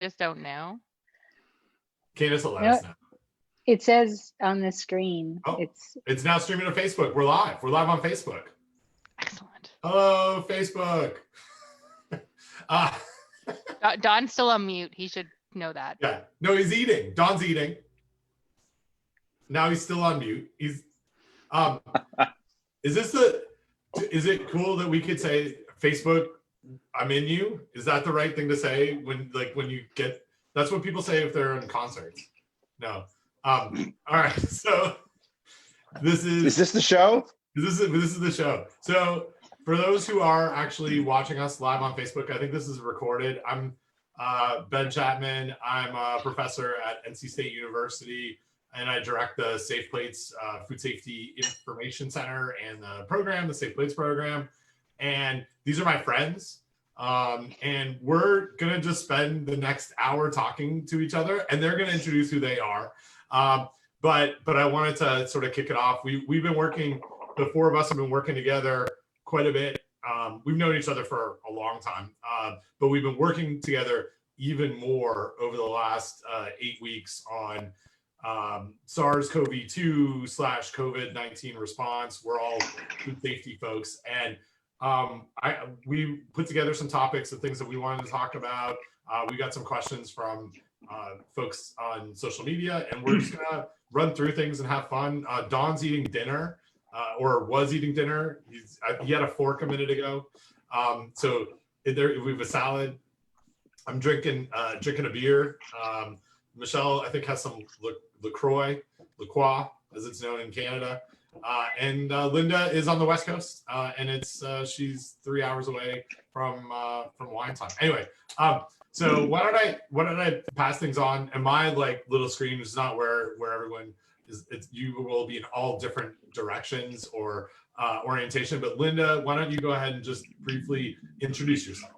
just don't know. Candace will let us know. It says on the screen. Oh, it's now streaming on Facebook. We're live. We're live on Facebook. Excellent. Hello, Facebook. Don's still on mute. He should know that. Yeah. No, he's eating. Don's eating. Now he's still on mute. He's is it cool that we could say Facebook, I'm in you? Is that the right thing to say when you get, that's what people say if they're in concerts? No. All right. So is this the show? This is the show. So for those who are actually watching us live on Facebook, I think this is recorded. I'm Ben Chapman. I'm a professor at NC State University, and I direct the Safe Plates Food Safety Information Center and the program, the Safe Plates program. And these are my friends. And we're going to just spend the next hour talking to each other, and they're going to introduce who they are. But I wanted to sort of kick it off. We've been working, the four of us have been working together quite a bit. We've known each other for a long time, but we've been working together even more over the last 8 weeks on SARS-CoV-2 / COVID-19 response. We're all food safety folks. And we put together some topics of things that we wanted to talk about. We got some questions from folks on social media, and we're just gonna run through things and have fun. Don's eating dinner, or was eating dinner. He had a fork a minute ago. So we have a salad. I'm drinking a beer. Michelle, I think, has some LaCroix, as it's known in Canada. And Linda is on the West Coast, and she's 3 hours away from wine time. Anyway, so why don't I pass things on? And my little screen is not where everyone is. You will be in all different directions or orientation. But Linda, why don't you go ahead and just briefly introduce yourself?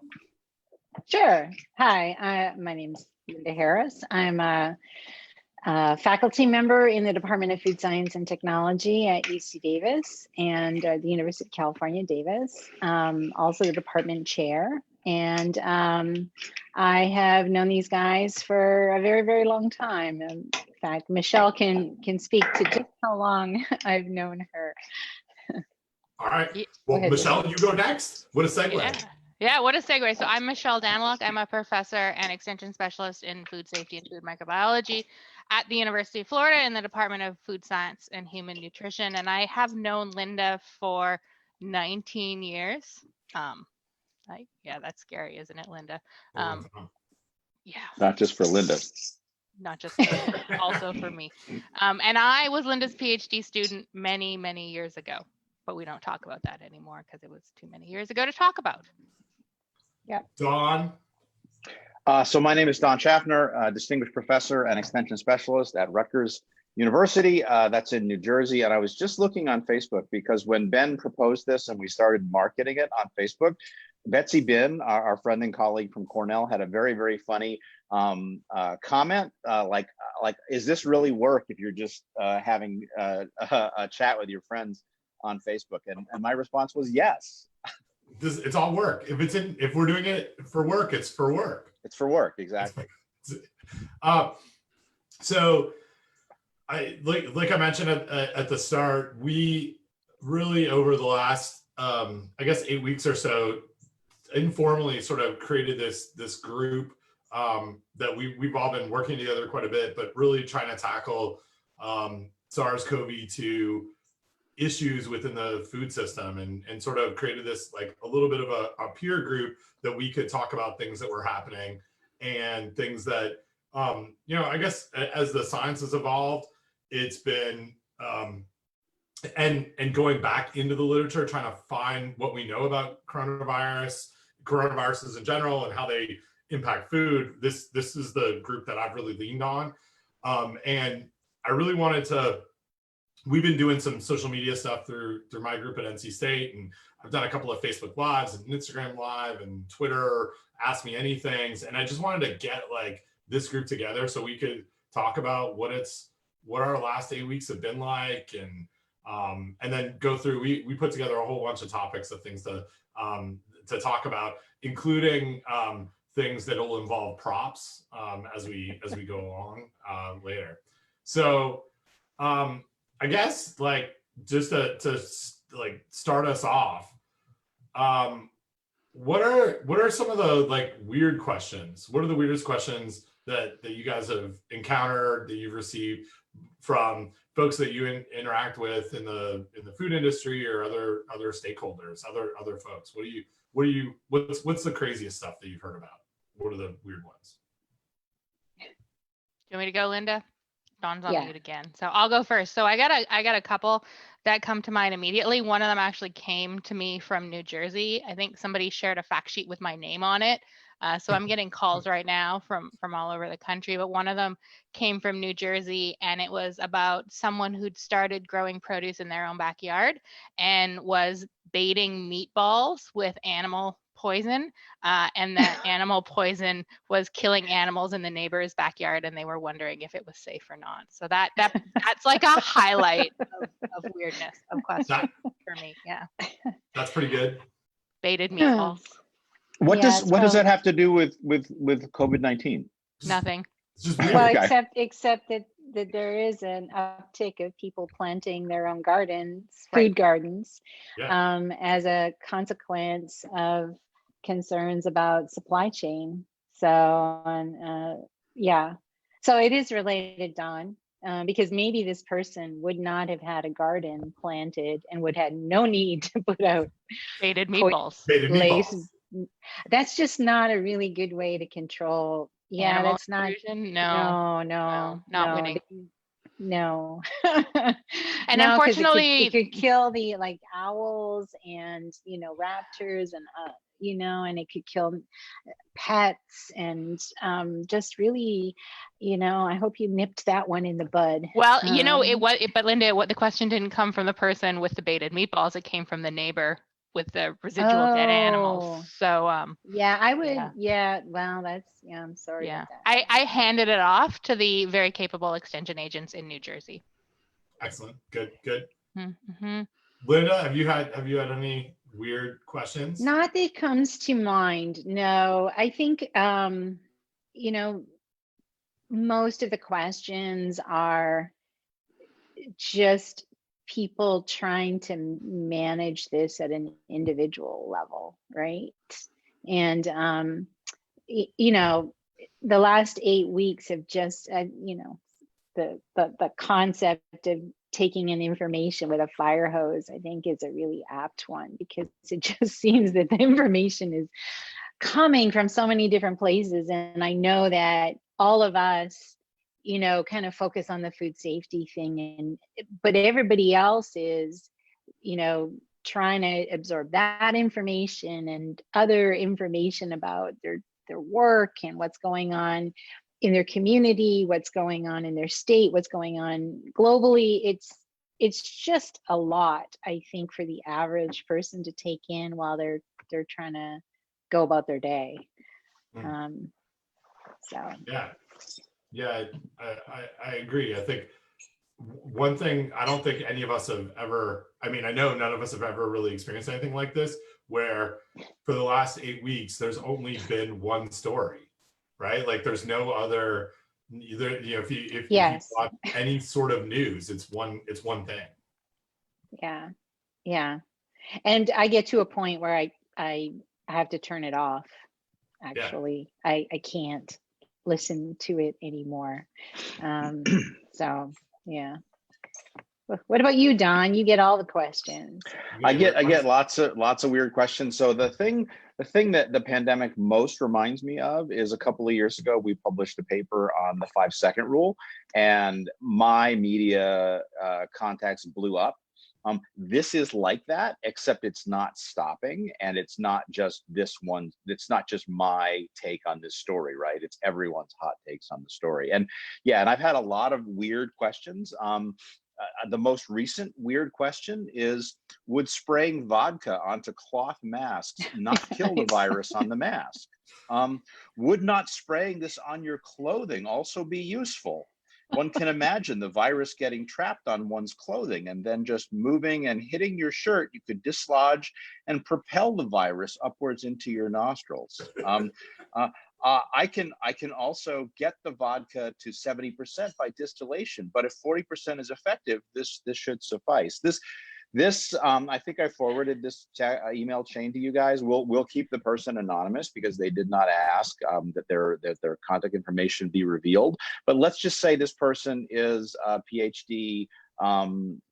Sure. Hi, my name's Linda Harris. I'm a faculty member in the Department of Food Science and Technology at UC Davis and the University of California, Davis. Also the department chair. And I have known these guys for a very, very long time. In fact, Michelle can speak to just how long I've known her. All right. Well, Michelle, you go next. What a segue. Yeah, what a segue. So I'm Michelle DANYLUK. I'm a professor and extension specialist in food safety and food microbiology at the University of Florida in the Department of Food Science and Human Nutrition. And I have known Linda for 19 years. Yeah, that's scary, isn't it, Linda? Yeah. Not just for Linda. Not just for Linda, also for me. And I was Linda's PhD student many, many years ago, but we don't talk about that anymore because it was too many years ago to talk about. Yeah. Don. So my name is Don Schaffner, distinguished professor and extension specialist at Rutgers University. That's in New Jersey. And I was just looking on Facebook because when Ben proposed this and we started marketing it on Facebook, Betsy Bin, our friend and colleague from Cornell, had a very, very funny comment, like, is this really work if you're just having a chat with your friends on Facebook? And my response was yes. It's all work. If we're doing it for work, it's for work. It's for work, exactly. So I like I mentioned at the start, we really over the last I guess 8 weeks or so informally sort of created this group that we've all been working together quite a bit, but really trying to tackle SARS-CoV-2 issues within the food system, and sort of created this a little bit of a peer group that we could talk about things that were happening and things that I guess as the science has evolved, it's been and going back into the literature, trying to find what we know about coronaviruses in general and how they impact food. This is the group that I've really leaned on, and I really wanted to. We've been doing some social media stuff through my group at NC State, and I've done a couple of Facebook Lives and Instagram Live and Twitter Ask Me Anythings, and I just wanted to get this group together so we could talk about what our last 8 weeks have been like, and then go through. We put together a whole bunch of topics of things to talk about, including things that will involve props as we go along later. So I guess like just to like start us off, what are some of the like weird questions? What are the weirdest questions that you guys have encountered, that you've received from folks that you interact with in the food industry or other stakeholders, other folks? What's the craziest stuff that you've heard about? What are the weird ones? Do you want me to go, Linda? Dawn's on Yeah. mute again. So I'll go first. So I got a couple that come to mind immediately. One of them actually came to me from New Jersey. I think somebody shared a fact sheet with my name on it. So I'm getting calls right now from all over the country, but one of them came from New Jersey, and it was about someone who'd started growing produce in their own backyard and was baiting meatballs with animal poison, and that animal poison was killing animals in the neighbor's backyard, and they were wondering if it was safe or not. So that's like a highlight of weirdness of questions for me. Yeah, that's pretty good. Baited meatballs. What Yeah, does that have to do with COVID-19? Nothing. It's just weird. Well, Okay. except that there is an uptick of people planting their own gardens, Right. food gardens, Yeah. as a consequence of concerns about supply chain. So, yeah, so it is related, Dawn, because maybe this person would not have had a garden planted and would have no need to put out Baited meatballs. Baited lace. meatballs. That's just not a really good way to control. Yeah, Animal that's not. intrusion? No, not winning. No. And No, 'cause unfortunately, it could kill the like owls and raptors and and it could kill pets and just really, I hope you nipped that one in the bud. well, but Linda, what the question didn't come from the person with the baited meatballs. It came from the neighbor with the residual dead Oh. animals. So, Yeah, I would. Yeah. Yeah. Well, I'm sorry yeah, about that. I handed it off to the very capable extension agents in New Jersey. Excellent. Good. Mm-hmm. Linda, have you had any weird questions? Not that comes to mind. No, I think, most of the questions are just people trying to manage this at an individual level, right? And, the last 8 weeks have just, the concept of taking in information with a fire hose, I think, is a really apt one, because it just seems that the information is coming from so many different places. And I know that all of us, kind of focus on the food safety thing, but everybody else is, trying to absorb that information and other information about their work and what's going on in their community, what's going on in their state, what's going on globally. It's just a lot, I think, for the average person to take in while they're trying to go about their day. So yeah, I agree. I think one thing, I don't think any of us have ever, I know none of us have ever really experienced anything like this, where for the last 8 weeks, there's only been one story, right? Like there's no other, either, if you watch any sort of news, it's one thing. Yeah. And I get to a point where I have to turn it off. Actually, I can't listen to it anymore. So yeah. What about you, Don? You get all the questions. I get lots of weird questions. So the thing that the pandemic most reminds me of is a couple of years ago, we published a paper on the 5-second rule, and my media contacts blew up. This is like that, except it's not stopping, and it's not just this one. It's not just my take on this story, right? It's everyone's hot takes on the story. And I've had a lot of weird questions. The most recent weird question is, would spraying vodka onto cloth masks not kill the virus on the mask? Would not spraying this on your clothing also be useful? one can imagine the virus getting trapped on one's clothing and then just moving and hitting your shirt. You could dislodge and propel the virus upwards into your nostrils. I can also get the vodka to 70% by distillation, but if 40% is effective, this should suffice. This I think I forwarded this email chain to you guys. We'll keep the person anonymous because they did not ask that their contact information be revealed. But let's just say this person is a PhD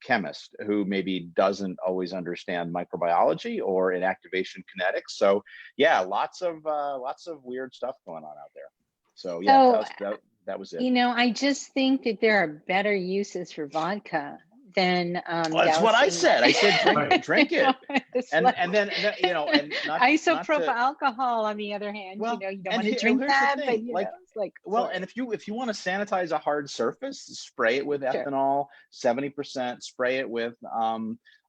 chemist who maybe doesn't always understand microbiology or inactivation kinetics. So yeah, lots of weird stuff going on out there. So yeah, that was it. You know, I just think that there are better uses for vodka than well, that's what I said. I said drink it. And then you know, and not isopropyl to, alcohol on the other hand, well, you know, you don't want to drink that, but you know, it's like, well, sorry. and if you want to sanitize a hard surface, spray it with ethanol, 70%, spray it with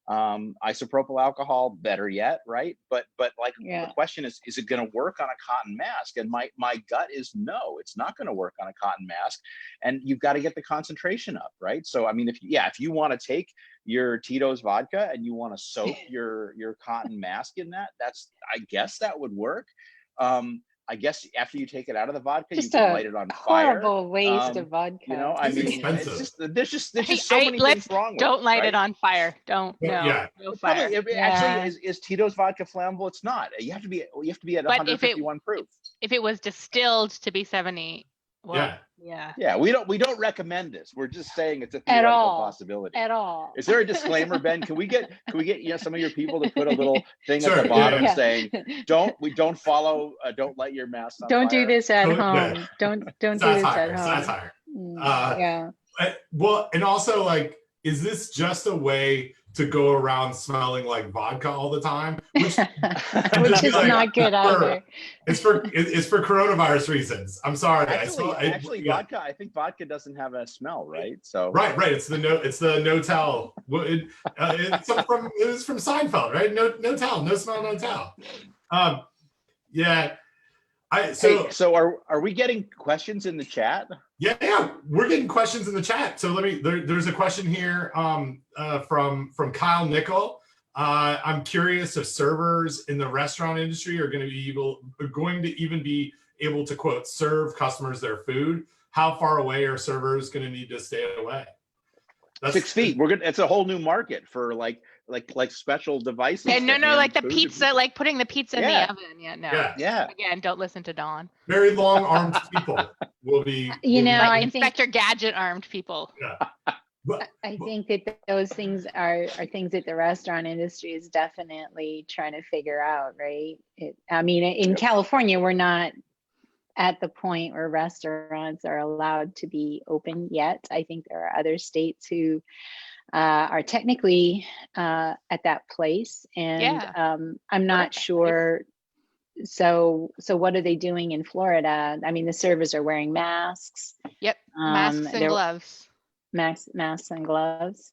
isopropyl alcohol, better yet, right? But like the question is it going to work on a cotton mask? And my gut is no, it's not going to work on a cotton mask. And you've got to get the concentration up, right? So I mean, if you want to take your Tito's vodka and you want to soak your cotton mask in that, I guess that would work. I guess after you take it out of the vodka, you can light it on fire. Horrible waste of vodka. You know, I mean, there's just so many things wrong with it. Don't light it on fire. Don't. No fire. Actually, is Tito's vodka flammable? It's not. You have to be at 151 proof. If it was distilled to be 70. Well, yeah. We don't recommend this. We're just saying it's a theoretical possibility. At all. Is there a disclaimer, Ben? Can we get some of your people to put a little thing at the bottom saying don't follow, don't light your mask on don't fire. do this at home. Don't do this at home. Satire. Well, and also, like, is this just a way to go around smelling like vodka all the time? Which is like, not good either. It's for coronavirus reasons. I'm sorry. Actually, vodka. I think vodka doesn't have a smell, right? So right. It's the no-tell. It was from Seinfeld, right? No tell, no smell, no tell. Yeah. So are we getting questions in the chat? Yeah, we're getting questions in the chat. So there's a question here from Kyle Nickel. I'm curious if servers in the restaurant industry are going to even be able to, quote, serve customers their food. How far away are servers going to need to stay away? That's 6 feet. It's a whole new market for like special devices. Yeah, no, like the pizza, like putting the pizza in the oven. Yeah. Again, don't listen to Dawn. Very long armed people will be. Like Inspector Gadget armed people. Yeah. I think that those things are things that the restaurant industry is definitely trying to figure out, right? In California, we're not at the point where restaurants are allowed to be open yet. I think there are other states who are technically at that place, and I'm not sure. So what are they doing in Florida? I mean, the servers are wearing masks. Yep, masks and gloves. Masks and gloves.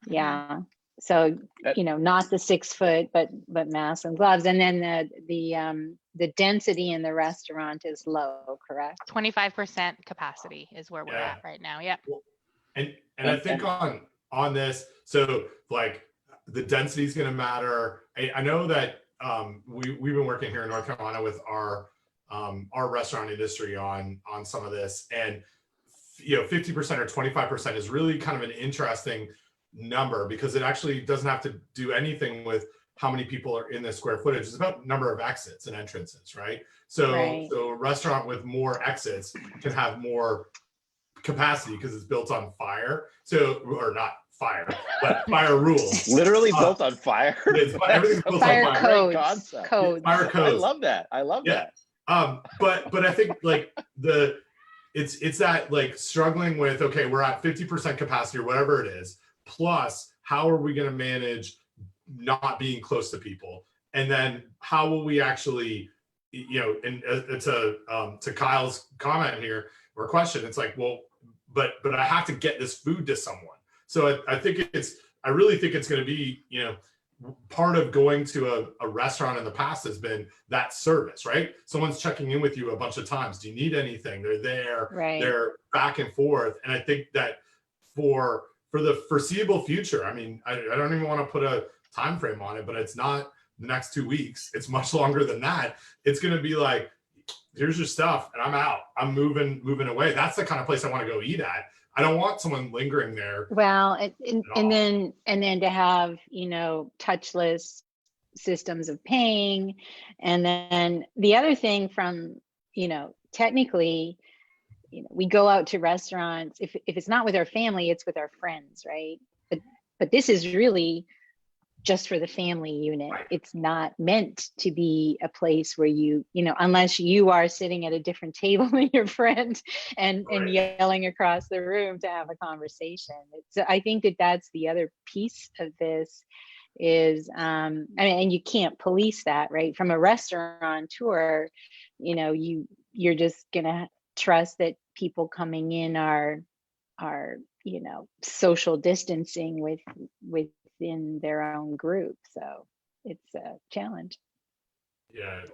Yeah. So not the 6 foot, but masks and gloves, and then the density in the restaurant is low, correct? 25% capacity is where we're at right now. Yep. And I think on this, so like the density is going to matter. I know that we've been working here in North Carolina with our restaurant industry on some of this, and 50% or 25% is really kind of an interesting number because it actually doesn't have to do anything with how many people are in the square footage. It's about number of exits and entrances, right? So a restaurant with more exits can have more capacity because it's built on fire. Or not fire, but fire rules. Literally built on fire. Everything's built fire on fire. Codes. Fire codes. I love that. But I think like it's that like struggling with, okay, we're at 50% capacity or whatever it is, plus how are we going to manage not being close to people? And then how will we actually, and to Kyle's comment here or question, it's like, well, but I have to get this food to someone. So I really think it's going to be, part of going to a restaurant in the past has been that service, right? Someone's checking in with you a bunch of times. Do you need anything? They're there, Right. they're back and forth. And I think that for the foreseeable future, I mean, I don't even want to put a time frame on it, but it's not the next 2 weeks. It's much longer than that. It's going to be like, here's your stuff and I'm out. I'm moving away. That's the kind of place I want to go eat at. I don't want someone lingering there. Well, and then to have, you know, touchless systems of paying. And then the other thing from, you know, technically, you know, we go out to restaurants. If it's not with our family, it's with our friends, right? But this is really just for the family unit. Right. It's not meant to be a place where you know, unless you are sitting at a different table than your friend and Right. yelling across the room to have a conversation. So I think that that's the other piece of this is, I mean, and you can't police that, right? From a restaurateur, you know, you're just gonna trust that people coming in are, you know, social distancing within their own group. So it's a challenge.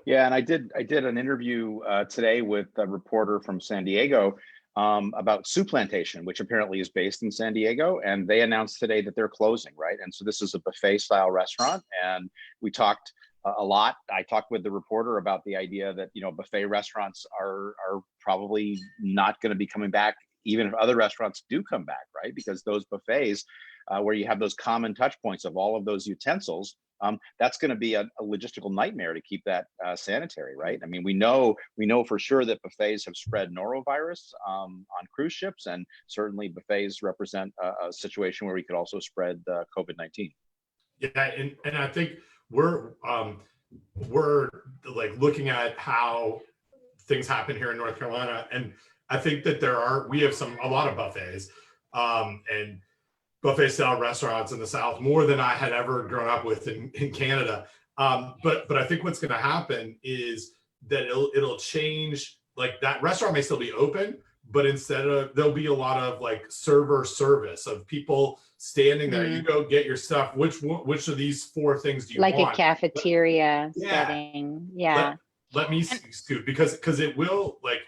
Yeah, and I did an interview today with a reporter from San Diego about Soup Plantation, which apparently is based in San Diego, and they announced today that they're closing, right? And so this is a buffet style restaurant, and we talked a lot. I talked with the reporter about the idea that, you know, buffet restaurants are probably not going to be coming back, even if other restaurants do come back, right? Because those buffets where you have those common touch points of all of those utensils, that's going to be a logistical nightmare to keep that sanitary, right? I mean, we know for sure that buffets have spread norovirus on cruise ships, and certainly buffets represent a situation where we could also spread COVID-19. Yeah, and I think we're like looking at how things happen here in North Carolina, and I think that we have a lot of buffets and buffet style restaurants in the South, more than I had ever grown up with in Canada. But I think what's going to happen is that it'll change. Like that restaurant may still be open, but there'll be a lot of like server service of people standing there. You go get your stuff. Which of these 4 things do you want? Like a cafeteria setting. Yeah. Let me scoot, because it will, like,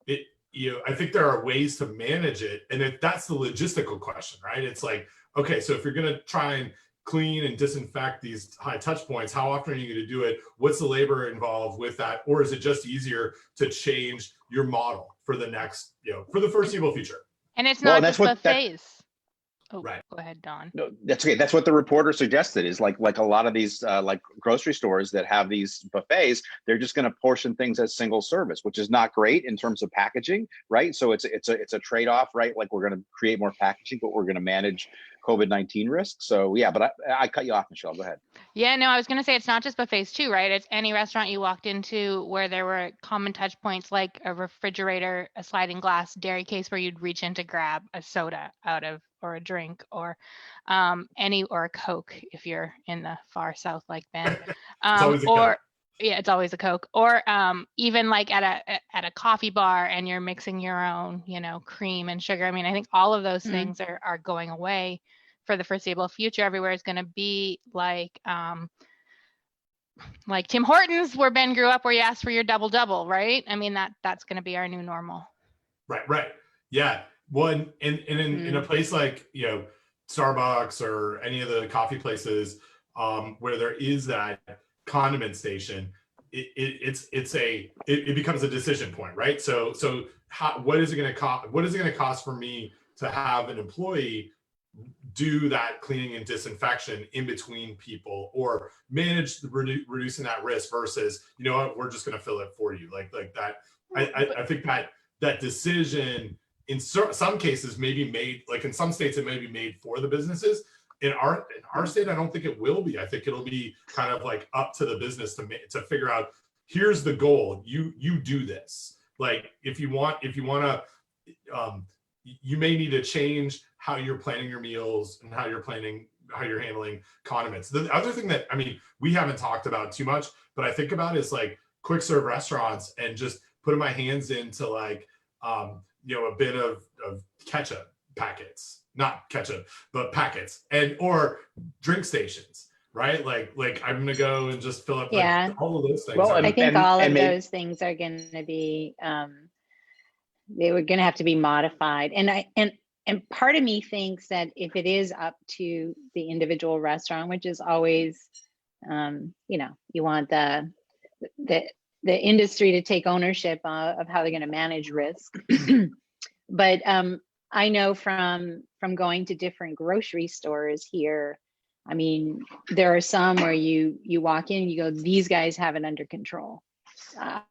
it, you know, I think there are ways to manage it, and that's the logistical question, right? It's like, okay, so if you're going to try and clean and disinfect these high touch points, how often are you going to do it? What's the labor involved with that? Or is it just easier to change your model for the next, you know, for the foreseeable future? And it's not just buffets. Right. Go ahead, Don. No, that's okay. That's what the reporter suggested, is like a lot of these like grocery stores that have these buffets, they're just going to portion things as single service, which is not great in terms of packaging, right? So it's a trade-off, right? Like we're going to create more packaging, but we're going to manage COVID-19 risk. So yeah, but I cut you off, Michelle. Go ahead. Yeah, no, I was going to say it's not just buffets too, right? It's any restaurant you walked into where there were common touch points like a refrigerator, a sliding glass dairy case where you'd reach in to grab a soda out of, or a drink, or or a Coke if you're in the far South like Ben. Yeah, it's always a Coke. Or even like at a coffee bar and you're mixing your own, you know, cream and sugar. I mean, I think all of those things are going away for the foreseeable future. Everywhere is going to be like Tim Hortons, where Ben grew up, where you asked for your double, right? I mean, that's going to be our new normal. Right. Yeah. One in a place like, you know, Starbucks or any of the coffee places where there is that condiment station, it becomes a decision point, right? So what is it going to cost? What is it going to cost for me to have an employee do that cleaning and disinfection in between people, or manage reducing that risk versus, you know what, we're just going to fill it for you, like that. I think that decision in some cases may be made, like in some states it may be made for the businesses. In our state, I don't think it will be. I think it'll be kind of like up to the business to figure out, here's the goal. You do this. Like if you want to, you may need to change how you're planning your meals and how you're handling condiments. The other thing that, I mean, we haven't talked about too much, but I think about is like quick serve restaurants and just putting my hands into like, you know, a bit of ketchup packets, not ketchup, but packets, or drink stations. right? Like I'm gonna go and just fill up Yeah. all of those things. Well, I think all of maybe- those things are going to be, they were going to have to be modified. And part of me thinks that if it is up to the individual restaurant, which is always, you know, you want the industry to take ownership of how they're going to manage risk. But I know from going to different grocery stores here, I mean, there are some where you walk in, you go, these guys have it under control.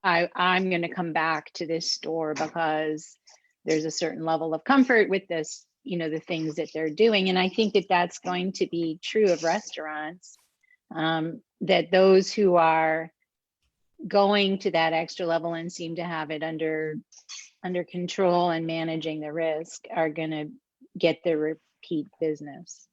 I'm going to come back to this store because there's a certain level of comfort with this, you know, the things that they're doing. And I think that that's going to be true of restaurants, that those who are going to that extra level and seem to have it under control and managing the risk are going to get the repeat business.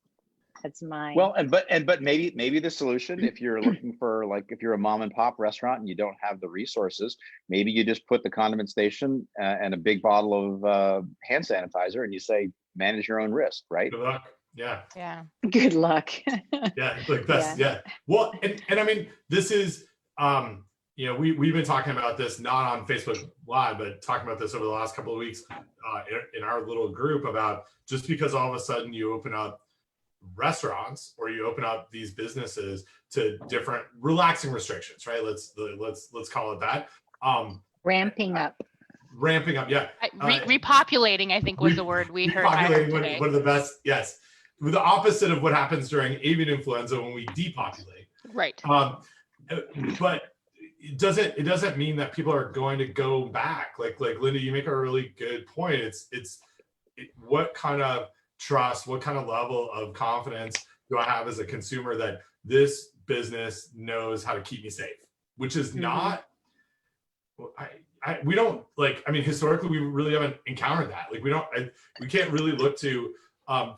That's my Well, but maybe the solution, if you're looking for, like, if you're a mom and pop restaurant and you don't have the resources, maybe you just put the condiment station and a big bottle of hand sanitizer, and you say, manage your own risk, right? Good luck. Yeah. Yeah. good luck. Yeah. Like that's, yeah. Well, and I mean, this is, you know, we've been talking about this, not on Facebook Live, but talking about this over the last couple of weeks in our little group about just because all of a sudden you open up restaurants or you open up these businesses to different relaxing restrictions, right? Let's call it that. Ramping up. Yeah. Repopulating, I think, was the word we heard. I heard Repopulating, today. one of the best, yes. The opposite of what happens during avian influenza when we depopulate. Right. But it doesn't mean that people are going to go back. Like Linda, you make a really good point. It's what kind of trust, what kind of level of confidence do I have as a consumer that this business knows how to keep me safe, which is not, we don't, like, I mean, historically, we really haven't encountered that. Like, we can't really look to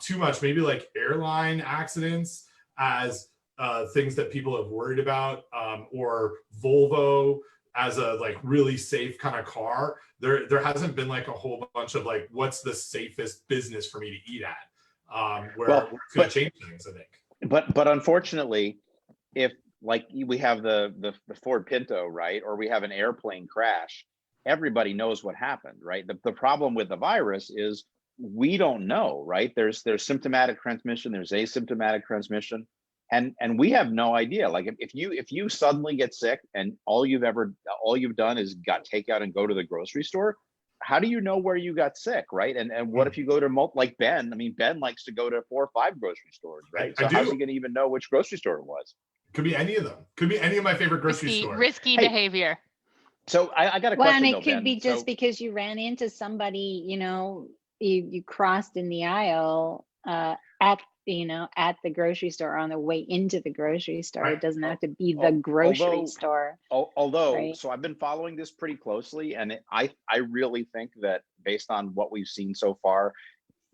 too much, maybe like airline accidents as things that people have worried about, or Volvo as a like really safe kind of car. There hasn't been like a whole bunch of like, what's the safest business for me to eat at, where it's going to change things, I think. But unfortunately, if like we have the Ford Pinto, right, or we have an airplane crash, everybody knows what happened, right? The problem with the virus is we don't know, right? There's symptomatic transmission, there's asymptomatic transmission. And we have no idea. Like if you suddenly get sick and all you've done is got takeout and go to the grocery store, how do you know where you got sick, right? And what if you go to like Ben? I mean, Ben likes to go to 4 or 5 grocery stores, right? So how's he going to even know which grocery store it was? Could be any of them. Could be any of my favorite grocery stores. Risky behavior. So I got a Well, question. and it though, could Ben. be just because you ran into somebody, you know, you crossed in the aisle at the grocery store or on the way into the grocery store. Right. It doesn't have to be the grocery store. Although, right? so I've been following this pretty closely, and I really think that based on what we've seen so far,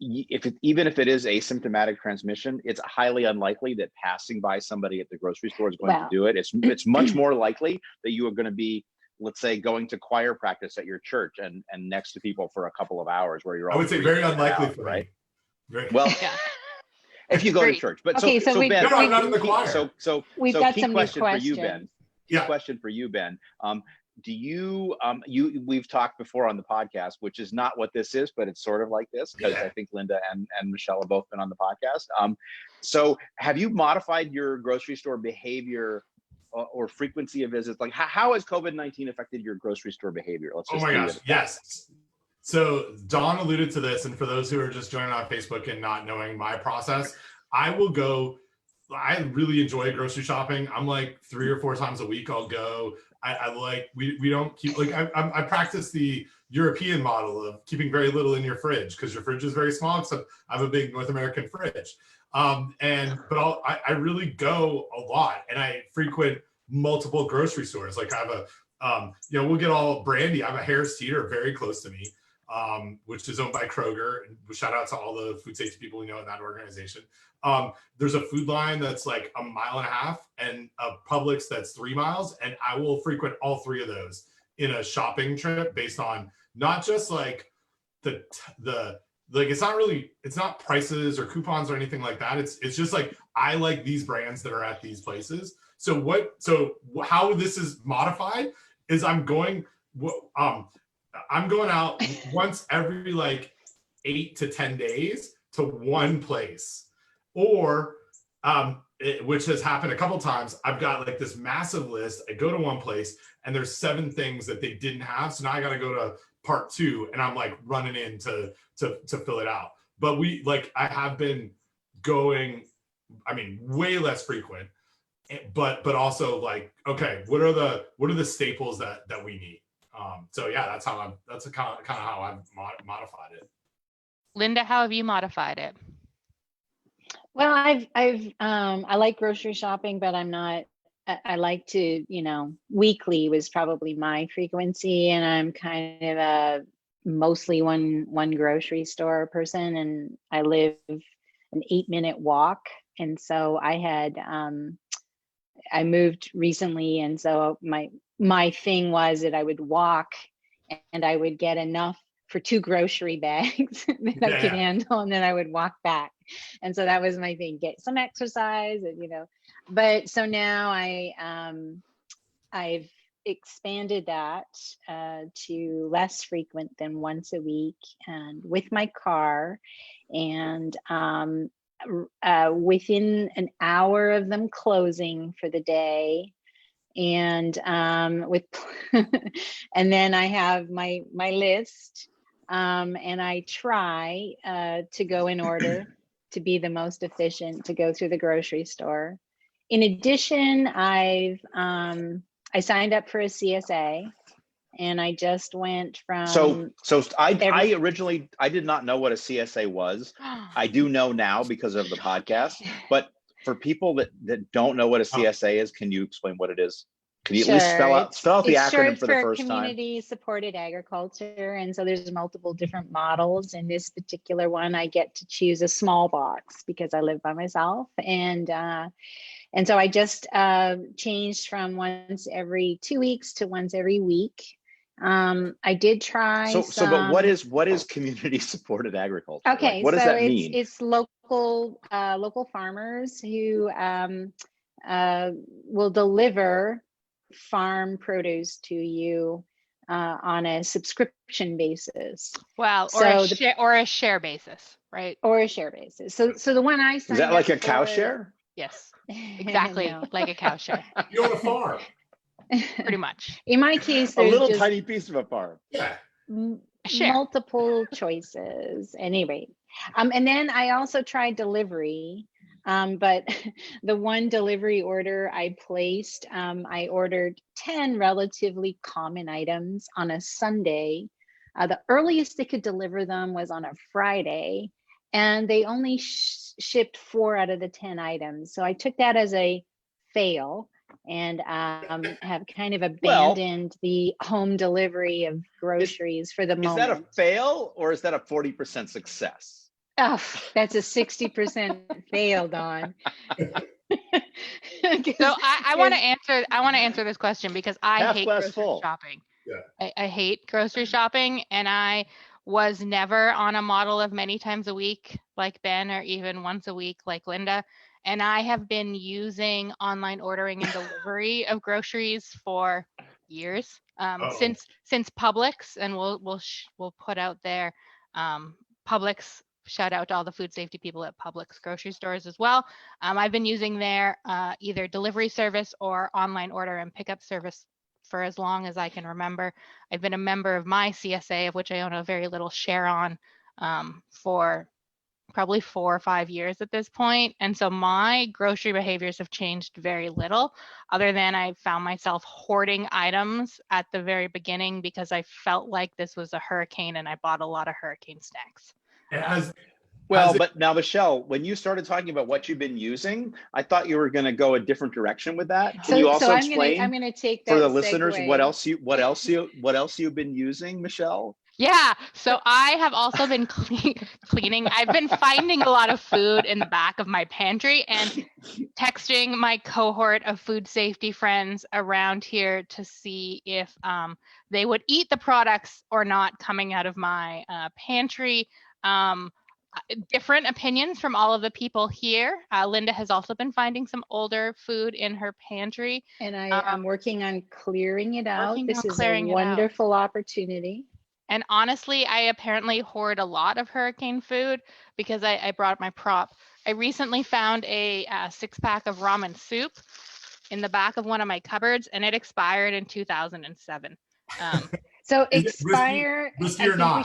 even if it is asymptomatic transmission, it's highly unlikely that passing by somebody at the grocery store is going to do it. It's much more likely that you are going to be, let's say, going to choir practice at your church and next to people for a couple of hours where you're all, I would say very unlikely for right? Me. Well, Yeah. if you go to church, but okay, so we, Ben, no, I'm not in the choir. So we've got key some new question for questions. you, Ben. Yeah. Question for you, Ben. Do you we've talked before on the podcast, which is not what this is, but it's sort of like this because I think Linda and Michelle have both been on the podcast. So have you modified your grocery store behavior or frequency of visits? Like how has COVID-19 affected your grocery store behavior? Let's just gosh, yes. So Dawn alluded to this, and for those who are just joining on Facebook and not knowing my process, I really enjoy grocery shopping. I'm like 3 or 4 times a week I'll go. I like, we don't keep, like, I practice the European model of keeping very little in your fridge because your fridge is very small, except I have a big North American fridge. But I really go a lot, and I frequent multiple grocery stores. Like I have we'll get all brandy. I have a Harris Teeter very close to me, which is owned by Kroger. And shout out to all the food safety people we know in that organization. There's a Food Line that's like 1.5 miles and a Publix that's 3 miles. And I will frequent all 3 of those in a shopping trip based on not just like the like, it's not prices or coupons or anything like that. It's just like, I like these brands that are at these places. So how this is modified is I'm going out once every like 8 to 10 days to one place, or which has happened a couple times. I've got like this massive list. I go to one place and there's 7 things that they didn't have. So now I got to go to part 2 and I'm like running in to fill it out. But I have been going, I mean, way less frequent, but also like, okay, what are the staples that we need? So yeah, that's kind of how I've modified it. Linda, how have you modified it? Well, I like grocery shopping, but I like to, weekly was probably my frequency, and I'm kind of a mostly one grocery store person, and I live an 8-minute walk. And so I moved recently, and so my thing was that I would walk and I would get enough for 2 grocery bags that I could handle, and then I would walk back. And so that was my thing, get some exercise, and but so now I've expanded that to less frequent than once a week, and with my car, and within an hour of them closing for the day. And and then I have my list, and I try to go in order to be the most efficient to go through the grocery store. In addition, I signed up for a CSA, and I just went from. So I originally, I did not know what a CSA was. I do know now because of the podcast, but for people that don't know what a CSA is, can you explain what it is? Can you at least spell out the acronym for the first time? Community supported agriculture. And so there's multiple different models. In this particular one, I get to choose a small box because I live by myself. And so I just changed from once every 2 weeks to once every week. I did try. But what is community supported agriculture? Okay, like, what does that mean? It's local farmers who will deliver farm produce to you on a subscription basis. Well, or a share basis, right? Or a share basis. So the one I signed is that like a cow share? Yes, exactly. No. Like a cow share. You own a farm. Pretty much. In my case, A there's little just tiny piece of a farm. Yeah. multiple choices. Anyway, and then I also tried delivery. But the one delivery order I placed, I ordered 10 relatively common items on a Sunday. The earliest they could deliver them was on a Friday, and they only shipped 4 out of the 10 items. So I took that as a fail, and have kind of abandoned the home delivery of groceries for the moment. Is that a fail, or is that a 40% success? Oh, that's a 60% fail, Dawn. So I want to answer this question because I hate grocery shopping. Yeah. I hate grocery shopping, and I was never on a model of many times a week like Ben, or even once a week like Linda. And I have been using online ordering and delivery of groceries for years, since Publix, and we'll put out there Publix. Shout out to all the food safety people at Publix grocery stores as well. I've been using their either delivery service or online order and pickup service for as long as I can remember. I've been a member of my CSA, of which I own a very little share on, for probably 4 or 5 years at this point. And so my grocery behaviors have changed very little, other than I found myself hoarding items at the very beginning because I felt like this was a hurricane and I bought a lot of hurricane snacks. But now, Michelle, when you started talking about what you've been using, I thought you were going to go a different direction with that. Can you also explain I'm gonna take that for the segue. listeners what else you've been using, Michelle? Yeah, so I have also been cleaning. I've been finding a lot of food in the back of my pantry and texting my cohort of food safety friends around here to see if they would eat the products or not coming out of my pantry. Different opinions from all of the people here. Linda has also been finding some older food in her pantry. And I'm working on clearing it out. Working This on is a clearing it out. wonderful opportunity. And honestly, I apparently hoard a lot of hurricane food because I brought my prop. I recently found a 6-pack of ramen soup in the back of one of my cupboards, and it expired in 2007. So Is it expire, risky I or think not?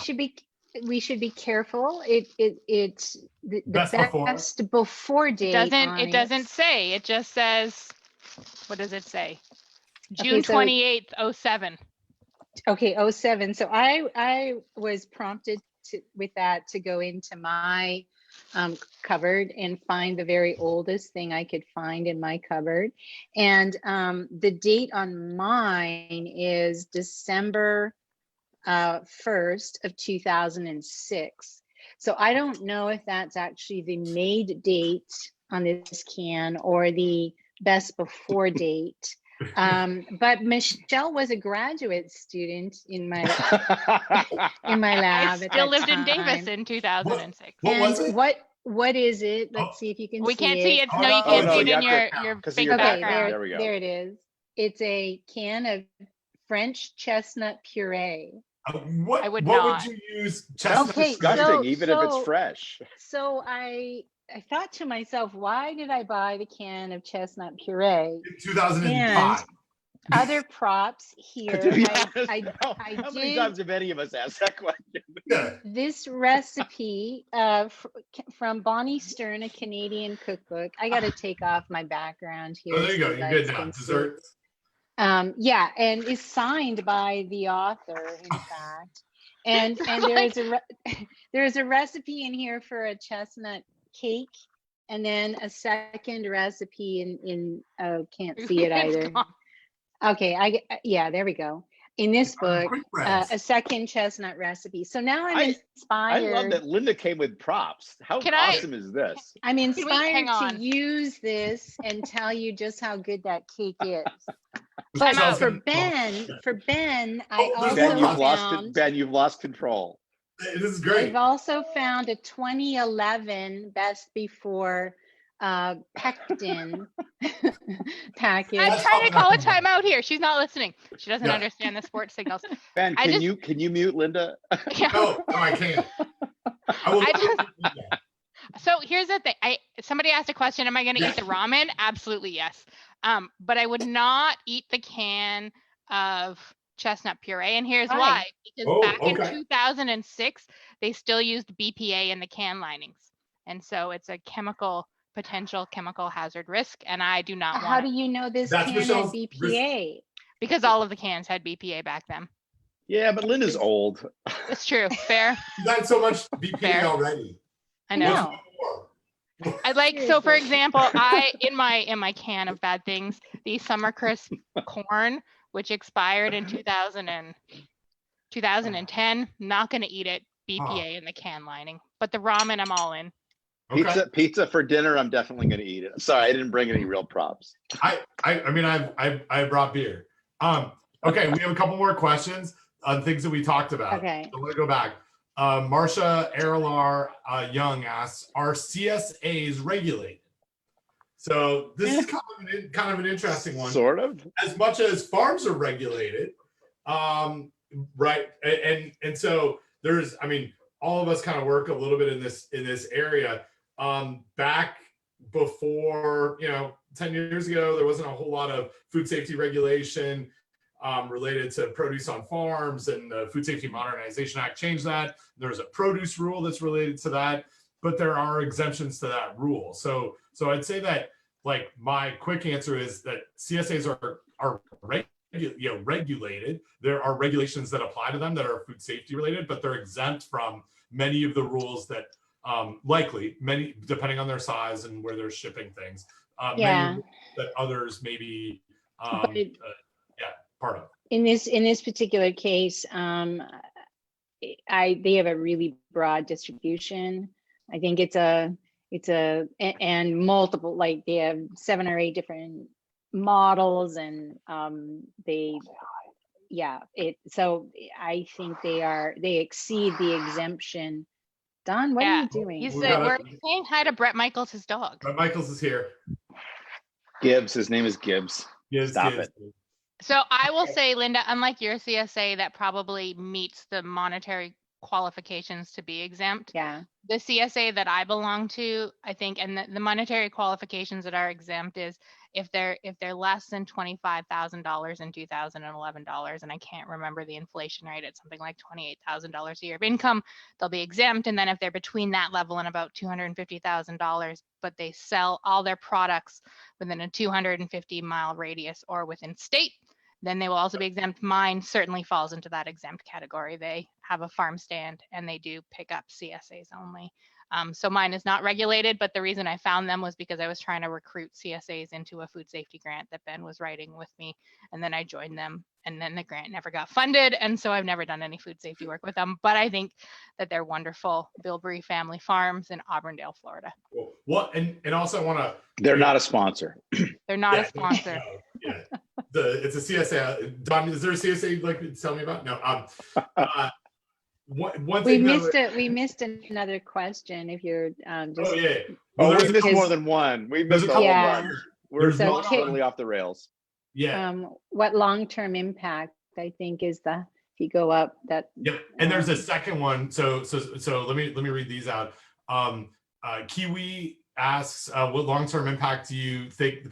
we should be careful. It's the Best before? best before date. It doesn't say. It just says, what does it say? June so 28th, 07. Okay, 07. So I was prompted with that to go into my cupboard and find the very oldest thing I could find in my cupboard. And the date on mine is December 1st of 2006. So I don't know if that's actually the made date on this can or the best before date. But Michelle was a graduate student in my lab. I still lived in Davis in 2006. What was it? What is it? Let's see if you can We see can't it. see it. No, you Oh, can't no, see it you in have to your 'cause of big your Okay, background. There we go. there it is. It's a can of French chestnut puree. What I would what not. would you use? Sounds Okay, disgusting, so- even if it's so- fresh. So I thought to myself, why did I buy the can of chestnut puree? In 2005. Other props here. To be I honest, no. I How many did- times have any of us asked that question? Yeah. This recipe from Bonnie Stern, a Canadian cookbook. I got to take off my background here. Oh, there you so go. You're guys good now. can see. Dessert. Yeah, and is signed by the author, in fact. And there is a recipe in here for a chestnut cake, and then a second recipe in can't see it It's either. gone. Okay, yeah, there we go. In this book, Quick breads. a second chestnut recipe. So now I'm I inspired. love that Linda came with props. How Can I- awesome is this? I'm hang inspired on. to use this and tell you just how good that cake is. I'm But out. for Ben, I Oh, there's also more. found. Ben, you've lost control. This is great. I've also found a 2011 best before pectin package. I'm trying to call a timeout here. She's not listening. She doesn't Yeah. understand the sports signals. Ben, I can just- you mute Linda? Yeah. No, I can't. I will. I just- So here's the thing. Somebody asked a question, am I going to Yeah. eat the ramen? Absolutely yes. But I would not eat the can of chestnut puree, and here's Why? why. Because Oh, back in okay. 2006, they still used BPA in the can linings, and so it's a potential chemical hazard risk, and I do not How want do it you know this That's can had Michelle's BPA? because all of the cans had BPA back then. Yeah, but Linda's old. It's true. Fair. You've had so much BPA Fair. already. I know. No. I like, so for Seriously. example, in my can of bad things, the Summer Crisp corn, which expired in 2010, not going to eat it, BPA in the can lining, but the ramen I'm all in. Okay. Pizza for dinner. I'm definitely going to eat it. Sorry, I didn't bring any real props. I mean, I brought beer. Okay, we have a couple more questions on things that we talked about. Okay. So I'm gonna go back. Marcia Aralar Young asks, "Are CSAs regulated?" So this is kind of an interesting one. Sort of. As much as farms are regulated, right? And so there's, I mean, all of us kind of work a little bit in this area. Back before, 10 years ago, there wasn't a whole lot of food safety regulation related to produce on farms, and the Food Safety Modernization Act changed that. There's a produce rule that's related to that, but there are exemptions to that rule. So I'd say that, like, my quick answer is that CSAs are regulated. There are regulations that apply to them that are food safety related, but they're exempt from many of the rules that many, depending on their size and where they're shipping things, Yeah. that others maybe part of. In this particular case, they have a really broad distribution. I think and multiple, like they have 7 or 8 different models, and so I think they exceed the exemption Don, what are Yeah, you doing? He's We gotta- we're saying hi to Brett Michaels, his dog. Brett Michaels is here. Gibbs, his name is Gibbs. Yes, Stop yes. it. So I will say, Linda, unlike your CSA that probably meets the monetary qualifications to be exempt, Yeah. the CSA that I belong to, I think, and the monetary qualifications that are exempt is if they're less than $25,000 and $2,011, and I can't remember the inflation rate, it's something like $28,000 a year of income, they'll be exempt. And then if they're between that level and about $250,000, but they sell all their products within a 250-mile radius or within state, then they will also be exempt. Mine certainly falls into that exempt category. They have a farm stand and they do pick up CSAs only. So mine is not regulated, but the reason I found them was because I was trying to recruit CSAs into a food safety grant that Ben was writing with me. And then I joined them and then the grant never got funded. And so I've never done any food safety work with them, but I think that they're wonderful. Bilberry Family Farms in Auburndale, Florida. Cool. Well, and also I want to. They're not a sponsor. They're not Yeah, a sponsor. no, yeah. It's a CSA. Don, is there a CSA you'd like to tell me about? No. One We thing missed another question. If you're just Oh yeah. Oh, Well, we missed because- more than one. We there's missed a all couple of more. them. We're There's So one totally off the rails. Yeah. what long-term impact I think is if you go up that. Yep. And there's a second one. So let me read these out. Kiwi asks, what long-term impact do you think the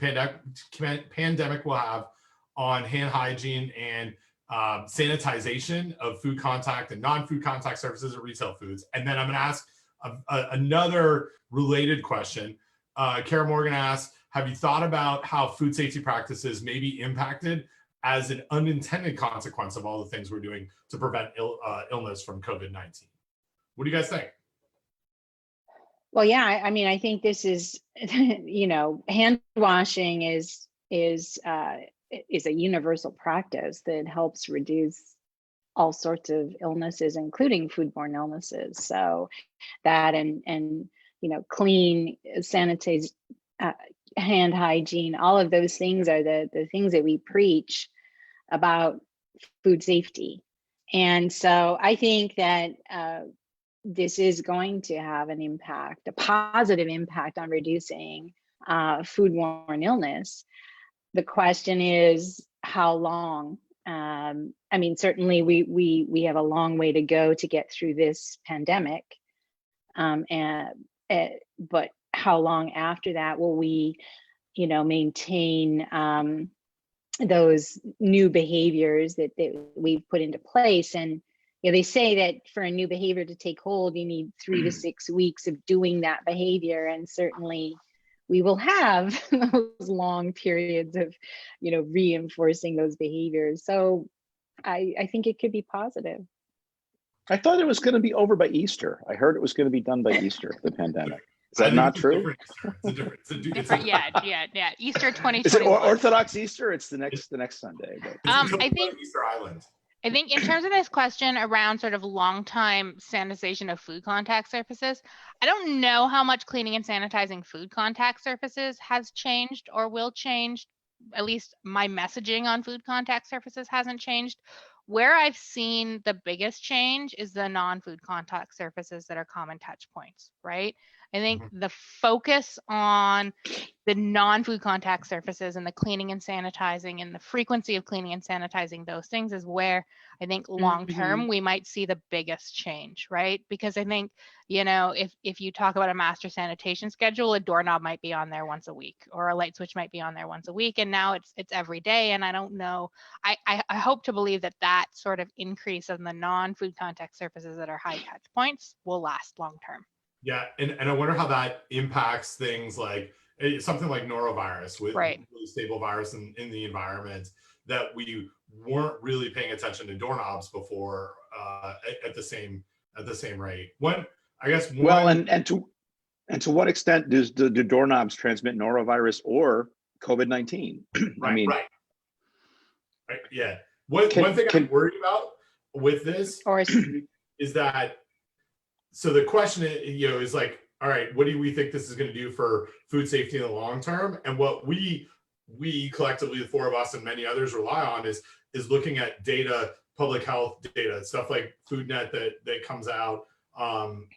pandemic will have on hand hygiene and sanitization of food contact and non-food contact surfaces at retail foods? And then I'm going to ask another related question. Kara Morgan asks, have you thought about how food safety practices may be impacted as an unintended consequence of all the things we're doing to prevent illness from COVID-19? What do you guys think? Well, yeah, I mean, I think this is, hand washing is a universal practice that helps reduce all sorts of illnesses, including foodborne illnesses. So that and clean, sanitize, hand hygiene, all of those things are the things that we preach about food safety. And so I think that this is going to have an impact, a positive impact on reducing foodborne illness. The question is how long? I mean, certainly we have a long way to go to get through this pandemic, but how long after that will we, maintain those new behaviors that we've put into place? And they say that for a new behavior to take hold, you need 3 to 6 weeks of doing that behavior, and certainly we will have those long periods of, reinforcing those behaviors. So I think it could be positive. I thought it was going to be over by Easter. I heard it was going to be done by Easter, the pandemic. Is that not true? Different, yeah. Easter 2021. Is it Orthodox Easter? It's the next Sunday. But. I think Easter Island. I think in terms of this question around sort of long time sanitization of food contact surfaces, I don't know how much cleaning and sanitizing food contact surfaces has changed or will change. At least my messaging on food contact surfaces hasn't changed. Where I've seen the biggest change is the non-food contact surfaces that are common touch points, right? I think the focus on the non-food contact surfaces and the cleaning and sanitizing and the frequency of cleaning and sanitizing those things is where I think long-term we might see the biggest change, right? Because I think, if you talk about a master sanitation schedule, a doorknob might be on there once a week or a light switch might be on there once a week. And now it's every day. And I don't know, I hope to believe that sort of increase in the non-food contact surfaces that are high touch points will last long-term. Yeah, and I wonder how that impacts things like something like norovirus with really stable virus in the environment that we weren't really paying attention to doorknobs before at the same rate. And to what extent do doorknobs transmit norovirus or COVID-19? Right. Yeah. One thing I'm worried about with this is that. So the question is like, all right, what do we think this is going to do for food safety in the long term? And what we collectively, the four of us and many others, rely on is looking at data, public health data, stuff like FoodNet that comes out from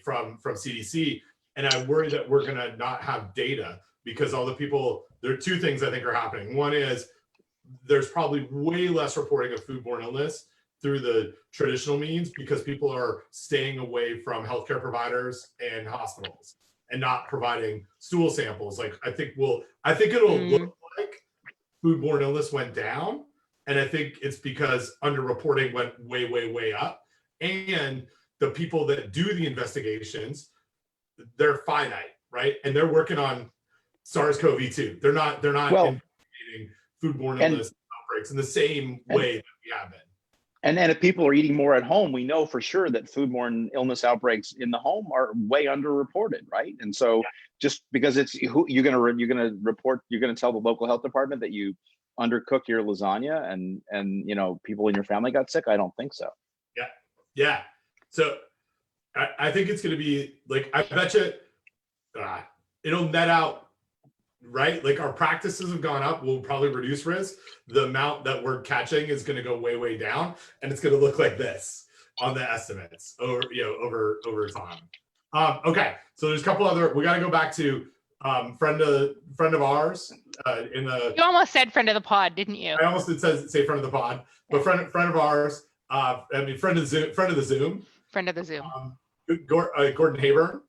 CDC. And I worry that we're going to not have data because all the people, there are two things I think are happening. One is there's probably way less reporting of foodborne illness through the traditional means because people are staying away from healthcare providers and hospitals and not providing stool samples. Like I think it'll look like foodborne illness went down. And I think it's because underreporting went way, way, way up. And the people that do the investigations, they're finite, right? And they're working on SARS-CoV-2. They're not investigating foodborne illness outbreaks in the same way that we have been. And then if people are eating more at home, we know for sure that foodborne illness outbreaks in the home are way underreported, right? And so just because it's you're gonna tell the local health department that you undercook your lasagna and you know people in your family got sick? I don't think so. Yeah. So I think it's gonna be like, I bet you it'll net out. Right? Like our practices have gone up, we'll probably reduce risk. The amount that we're catching is going to go way, way down. And it's going to look like this on the estimates over time. Okay. So there's a couple other, we got to go back to friend of ours in the. You almost said friend of the pod, didn't you? I almost did say friend of the pod, but friend of ours, friend of the Zoom. Friend of the Zoom. Gordon Hayburn.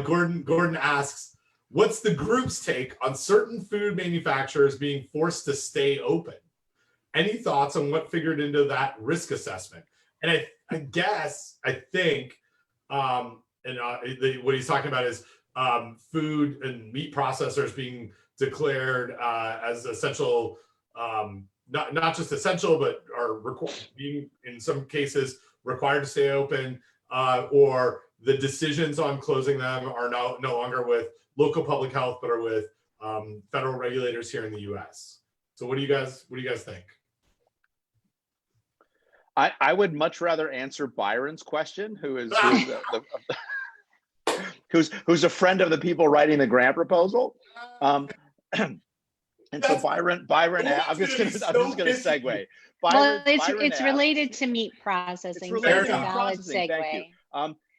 Gordon asks, what's the group's take on certain food manufacturers being forced to stay open? Any thoughts on what figured into that risk assessment? And I think, what he's talking about is food and meat processors being declared as essential, not just essential, but are being in some cases required to stay open, or the decisions on closing them are no longer with local public health, but are with federal regulators here in the U.S. So what do you guys think? I would much rather answer Byron's question, who's a friend of the people writing the grant proposal. And so Byron, I'm just gonna segue. It's related to meat processing. It's a valid segue.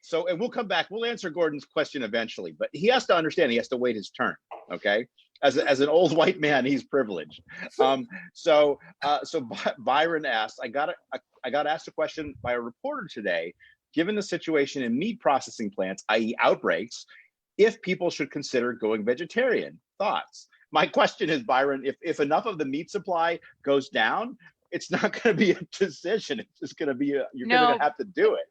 So, and we'll come back. We'll answer Gordon's question eventually, but he has to understand he has to wait his turn. Okay, as an old white man, he's privileged. So Byron asked. I got asked a question by a reporter today. Given the situation in meat processing plants, i.e., outbreaks, if people should consider going vegetarian. Thoughts? My question is, Byron, if enough of the meat supply goes down, it's not going to be a decision. It's just going to be you're going to have to do it.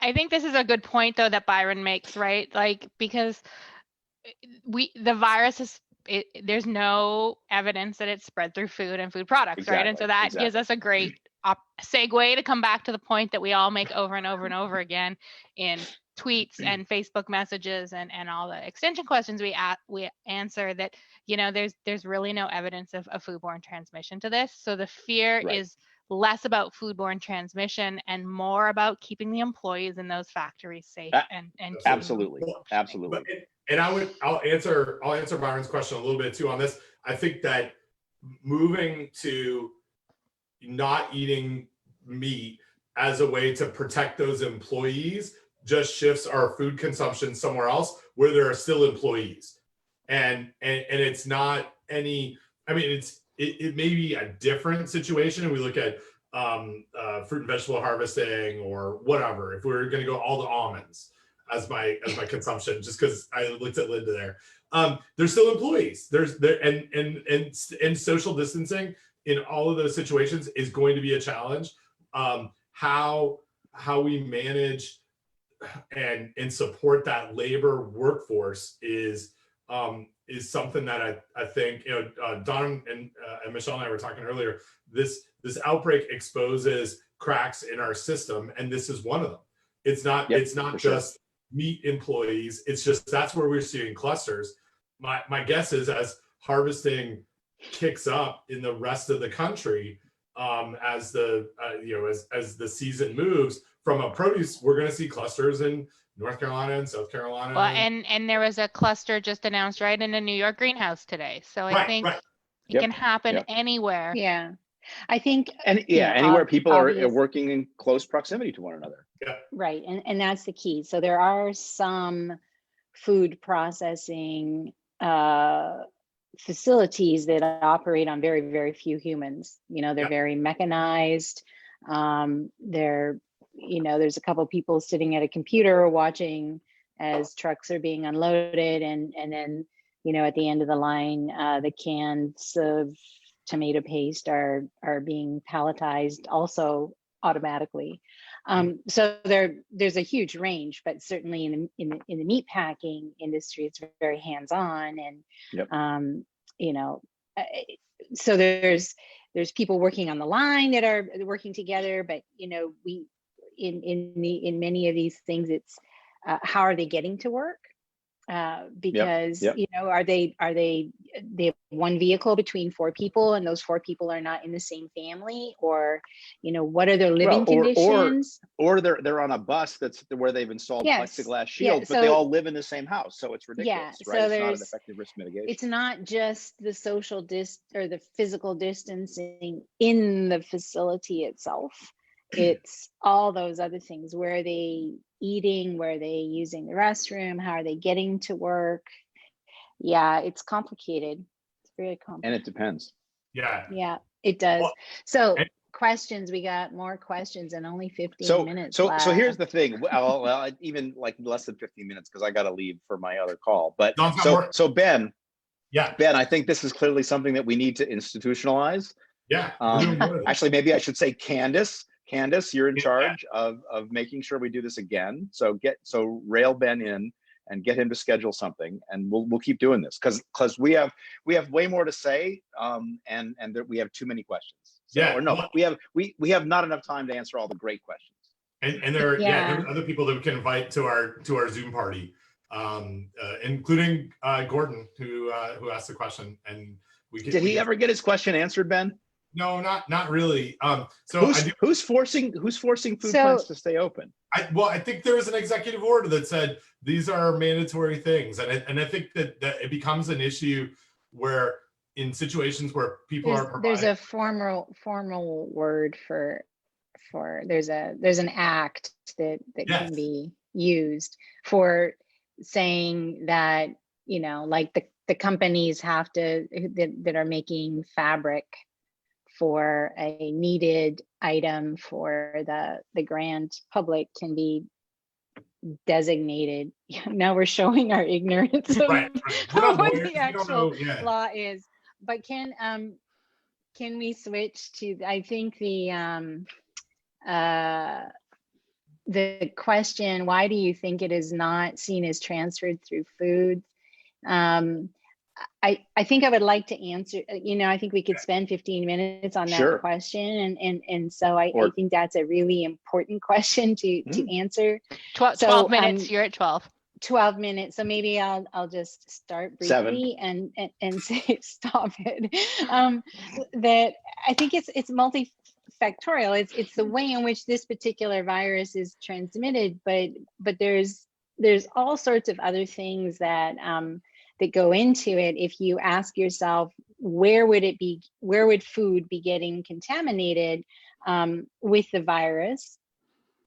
I think this is a good point though that Byron makes, right? Like, because the virus is, there's no evidence that it's spread through food and food products, right? And so that gives us a great segue to come back to the point that we all make over and over and over again in tweets and Facebook messages and all the extension questions we answer, that, you know, there's really no evidence of foodborne transmission to this. So the fear is less about foodborne transmission and more about keeping the employees in those factories safe and absolutely. And I'll answer Byron's question a little bit too on this. I think that moving to not eating meat as a way to protect those employees just shifts our food consumption somewhere else where there are still employees. And it's not any, I mean, it may be a different situation. We look at fruit and vegetable harvesting or whatever. If we're going to go all the almonds as my consumption, just because I looked at Linda there, there's still employees. And social distancing in all of those situations is going to be a challenge. How we manage and support that labor workforce is something that I think, you know, Don and Michelle and I were talking earlier. This outbreak exposes cracks in our system, and this is one of them. It's not just meat employees. It's just that's where we're seeing clusters. My guess is as harvesting kicks up in the rest of the country, as the season moves from a produce, we're going to see clusters in North Carolina and South Carolina. Well, and there was a cluster just announced right in a New York greenhouse today. So I think it can happen anywhere. Yeah. I think, And you know, anywhere people are obvious- working in close proximity to one another. right, and that's the key. So there are some food processing facilities that operate on very, very few humans. You know, they're very mechanized. They're, you know, there's a couple people sitting at a computer watching as trucks are being unloaded, and then, you know, at the end of the line, the cans of tomato paste are being palletized also automatically. So there's a huge range, but certainly in the meat packing industry, it's very hands-on, and you know, so there's people working on the line that are working together, but you know, we in many of these things, it's how are they getting to work? Because you know, are they have one vehicle between 4 people, and those 4 people are not in the same family, or you know, what are their living conditions? Or they're on a bus that's where they've installed plexiglass shields, but they all live in the same house, so it's ridiculous, right? So it's not an effective risk mitigation. It's not just the social or the physical distancing in the facility itself. It's all those other things. Where are they eating? Where are they using the restroom? How are they getting to work? Yeah, it's complicated. It's very complicated. And it depends. Yeah, it does. Well, so questions, we got more questions and only 15 minutes so left. here's the thing. Well, even like less than 15 minutes, because I got to leave for my other call. But so Ben, Ben, I think this is clearly something that we need to institutionalize. Actually, maybe I should say Candace, you're in charge of making sure we do this again. So rail Ben in and get him to schedule something, and we'll keep doing this because we have way more to say, and we have too many questions. We have not enough time to answer all the great questions. And there are other people that we can invite to our Zoom party, including Gordon, who asked the question, and did he ever get his question answered, Ben? No, not really. So who's forcing food plants to stay open? I think there was an executive order that said these are mandatory things, and I think that it becomes an issue where in situations where people are providing. There's a formal word for there's an act that can be used for saying that, you know, like the companies have to that are making fabric for a needed item for the grand public can be designated. Now we're showing our ignorance of what the actual law is. But can we switch to, I think the question, why do you think it is not seen as transferred through food? I think I would like to answer, you know, I think we could spend 15 minutes on that question. And so I think that's a really important question to answer. 12 minutes, you're at 12. 12 minutes. So maybe I'll just start briefly and say, stop it. That I think it's multifactorial. It's the way in which this particular virus is transmitted, but there's all sorts of other things that go into it. If you ask yourself, where would food be getting contaminated with the virus?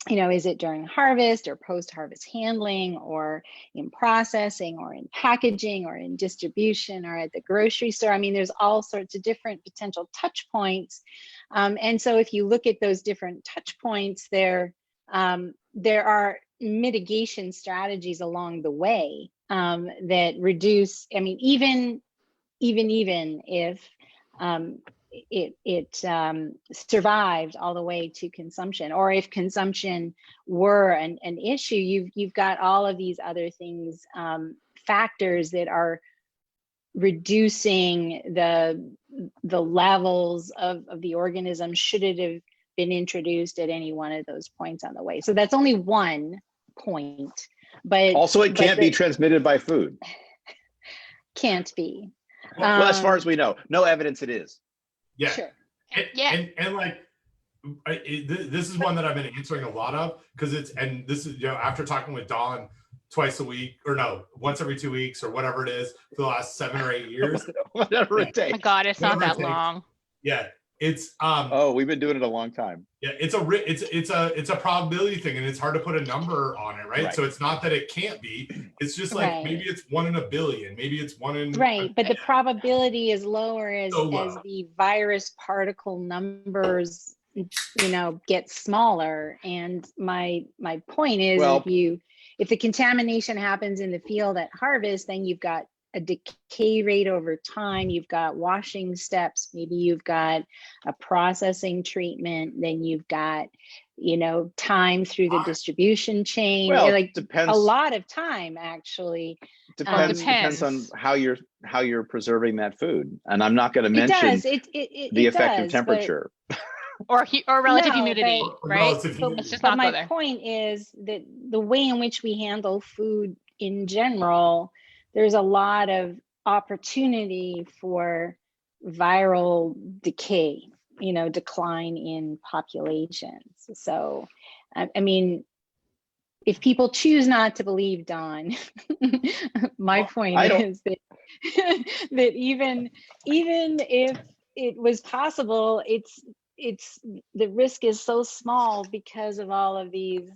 You know, is it during harvest or post-harvest handling, or in processing, or in packaging, or in distribution, or at the grocery store? I mean, there's all sorts of different potential touch points. And so if you look at those different touch points, there are mitigation strategies along the way that reduce, I mean, even if it survived all the way to consumption, or if consumption were an issue, you've got all of these other things, factors that are reducing the levels of the organism should it have been introduced at any one of those points on the way. So that's only one point, but also it can't be transmitted by food. Can't be. Well, as far as we know, no evidence it is. Yeah. Sure. And like, this is one that I've been answering a lot of, because this is, you know, after talking with Dawn twice a week, or no, once every 2 weeks, or whatever it is, for the last 7 or 8 years. Whatever it takes. Oh my God, it's not that long. Yeah. It's Oh, we've been doing it a long time. yeah, it's a probability thing, and it's hard to put a number on it, right? Right. So it's not that it can't be. It's just like Right. maybe it's 1 in a billion, maybe it's 1 in Right, but the probability is lower as So low. as the virus particle numbers, get smaller. And my point is, Well- if the contamination happens in the field at harvest, then you've got a decay rate over time, you've got washing steps, maybe you've got a processing treatment, then you've got, time through the distribution chain. Well, Like depends. a lot of time, actually. Depends on how you're preserving that food. And I'm not going to It mention does. the effect of temperature. Or relative No, humidity, but- right? relative So humidity. let's just But not go my there. point is that the way in which we handle food in general, there's a lot of opportunity for viral decay, decline in populations. So, I mean, if people choose not to believe Don, my Well, point I don't- is that that even if it was possible, it's the risk is so small because of all of these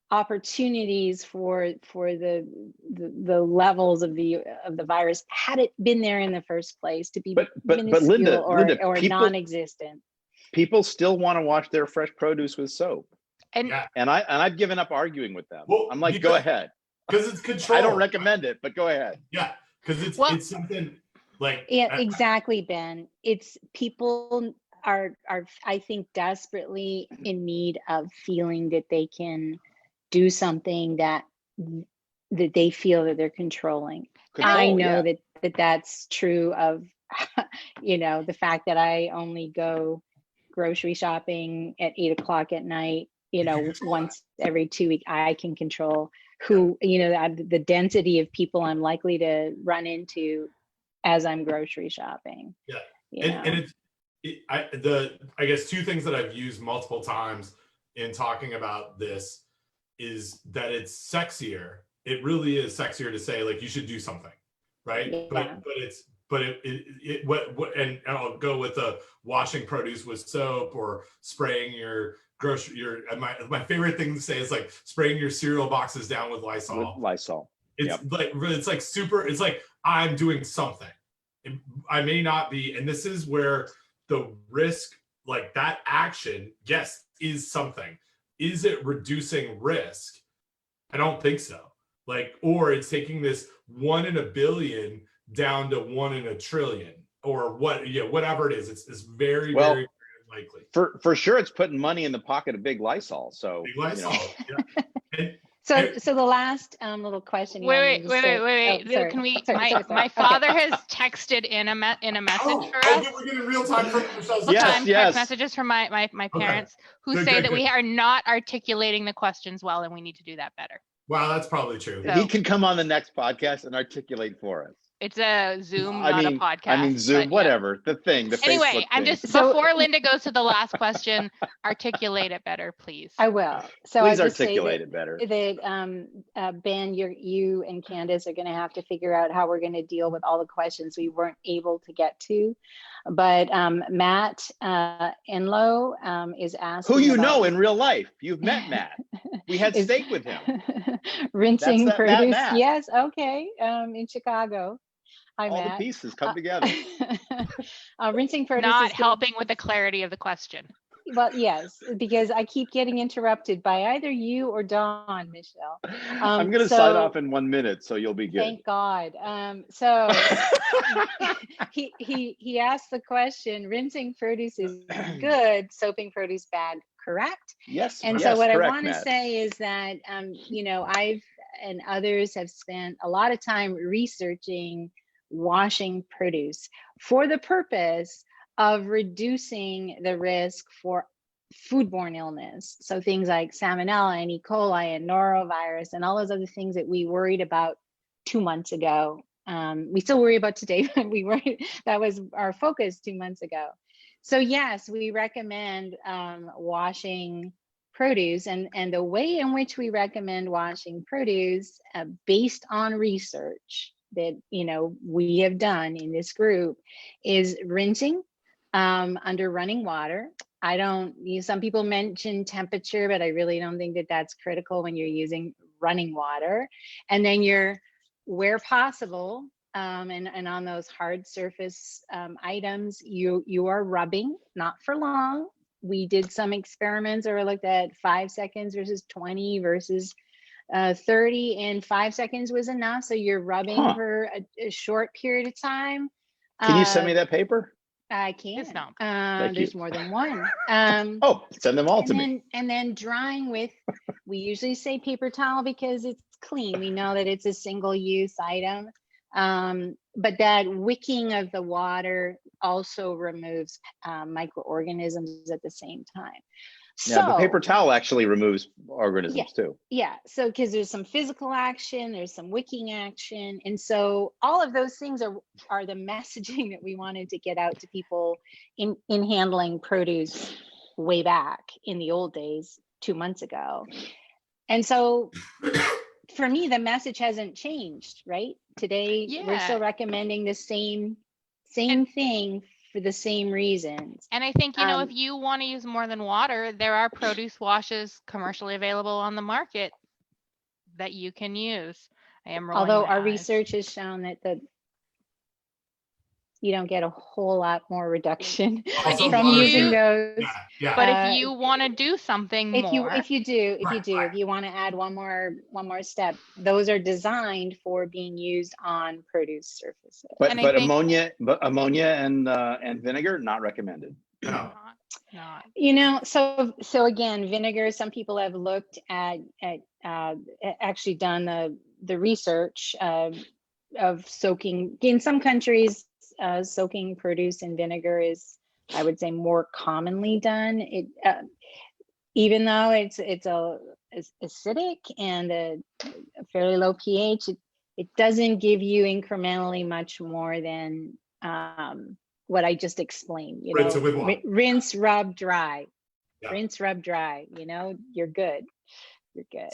opportunities for the levels of the virus, had it been there in the first place, to be But minuscule Linda, or people- non-existent. People still want to wash their fresh produce with soap. And Yeah. And I've given up arguing with them. Well, I'm like, go because- ahead. because it's control. I don't recommend it, but go ahead. Yeah, because it's something like Yeah, exactly, Ben. It's people are I think desperately in need of feeling that they can do something that they feel that they're controlling. I know that that's true of the fact that I only go grocery shopping at 8 o'clock at night, once every 2 weeks. I can control who, the density of people I'm likely to run into as I'm grocery shopping. Yeah. And I guess two things that I've used multiple times in talking about this is that it's sexier. It really is sexier to say, like, you should do something, right? Yeah. And I'll go with the washing produce with soap, or spraying my favorite thing to say is like spraying your cereal boxes down with Lysol. With Lysol. It's like super, it's like I'm doing something. I may not be, and this is where the risk, like that action, yes, is something. Is it reducing risk? I don't think so. Like, or it's taking this 1 in a billion down to 1 in a trillion, or whatever it is. It's very, very likely. For sure, it's putting money in the pocket of Big Lysol. So Big Lysol, yeah. So the last little question. Wait. Can we? My father has texted in a message for us. We're getting real time from Michelle's. Yes. Text messages from my parents who Good, say good, that we are not articulating the questions well, and we need to do that better. Wow, that's probably true. So- he can come on the next podcast and articulate for us. It's a Zoom, I not mean, a podcast. I mean, Zoom, but yeah. whatever. The thing, the Anyway, Facebook I'm thing. just, before Linda goes to the last question, articulate it better, please. I will. So Please I just articulate say it better. that Ben, you and Candace are going to have to figure out how we're going to deal with all the questions we weren't able to get to. But Matt Enlow is asking, Who you know in real life. You've met Matt. We had steak with him. rinsing That's that produce. Matt. Yes, okay. In Chicago. Hi, All Matt. the pieces come together. Rinsing produce Not is good. helping with the clarity of the question. Well, yes, because I keep getting interrupted by either you or Dawn, Michelle. I'm going to sign off in 1 minute, so you'll be good. Thank God. So he asked the question: rinsing produce is good, soaping produce bad, correct? Yes. And yes, so what I correct, want to Matt. say is that I've and others have spent a lot of time researching washing produce for the purpose of reducing the risk for foodborne illness. So things like salmonella and E. coli and norovirus and all those other things that we worried about 2 months ago. We still worry about today, but that was our focus 2 months ago. So yes, we recommend washing produce, and the way in which we recommend washing produce based on research that we have done in this group is rinsing under running water. Some people mention temperature, but I really don't think that that's critical when you're using running water. And then where possible, and on those hard surface items, you are rubbing, not for long. We did some experiments where we looked at 5 seconds versus 20 versus 30, and 5 seconds was enough. So you're rubbing for a short period of time. Can you send me that paper? I can. It's not. There's more than one. Oh, send them all to me. And then drying with, we usually say paper towel because it's clean. We know that it's a single use item. But that wicking of the water also removes microorganisms at the same time. Yeah, the paper towel actually removes organisms too. Yeah, so because there's some physical action, there's some wicking action. And so all of those things are the messaging that we wanted to get out to people in handling produce way back in the old days, 2 months ago. And so for me, the message hasn't changed, right? Today, we're still recommending the same thing for the same reasons. And I think, if you want to use more than water, there are produce washes commercially available on the market that you can use. Although our research has shown that you don't get a whole lot more reduction from using those. Yeah. But if you want to do something more, if you want to add one more step, those are designed for being used on produce surfaces. But ammonia and vinegar not recommended. No. Not. So again, vinegar. Some people have looked at actually done the research of soaking. In some countries, soaking produce in vinegar is, I would say, more commonly done. It even though it's acidic and a fairly low pH, it doesn't give you incrementally much more than what I just explained. Rinse, rub, dry. Yeah. Rinse, rub, dry. You're good. You're good.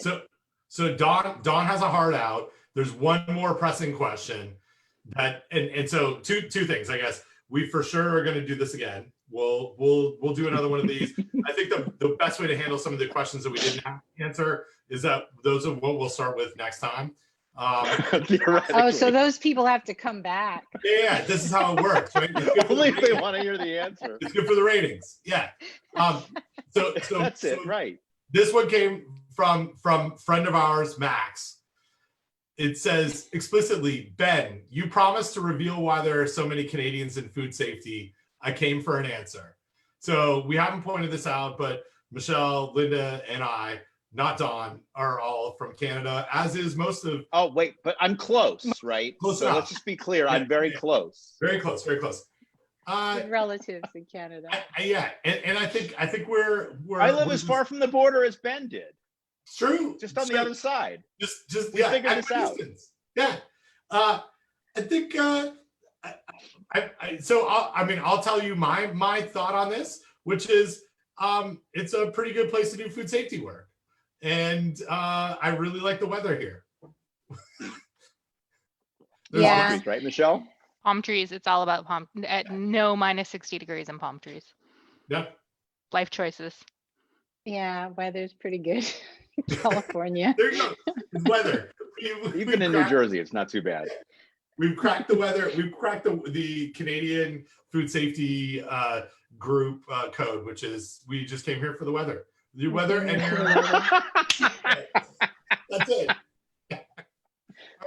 So Dawn has a heart out. There's one more pressing question. And so two things, I guess. We for sure are going to do this again. We'll do another one of these. I think the best way to handle some of the questions that we didn't have to answer is that those are what we'll start with next time. So those people have to come back. Yeah, this is how it works, right? Only if they want to hear the answer. It's good for the ratings. Yeah. So that's it, right? This one came from friend of ours, Max. It says explicitly, Ben, you promised to reveal why there are so many Canadians in food safety. I came for an answer. So we haven't pointed this out, but Michelle, Linda, and I, not Dawn, are all from Canada, as is most of. Oh, wait, but I'm close, right? Close so enough. Let's just be clear. I'm very close. Very close, very close. With relatives in Canada. And I think we're I live as far from the border as Ben did. It's true. Just on the other side. Just we figured this out. Yeah. I think I'll tell you my thought on this, which is it's a pretty good place to do food safety work. And I really like the weather here. Yeah. Trees, right, Michelle? Palm trees. It's all about palm at no minus 60 degrees in palm trees. Yeah. Life choices. Yeah, weather's pretty good. California. There you go. It's weather. Even in New Jersey, it's not too bad. We've cracked the weather. We've cracked the Canadian food safety group code, which is we just came here for the weather. The weather and your that's it. All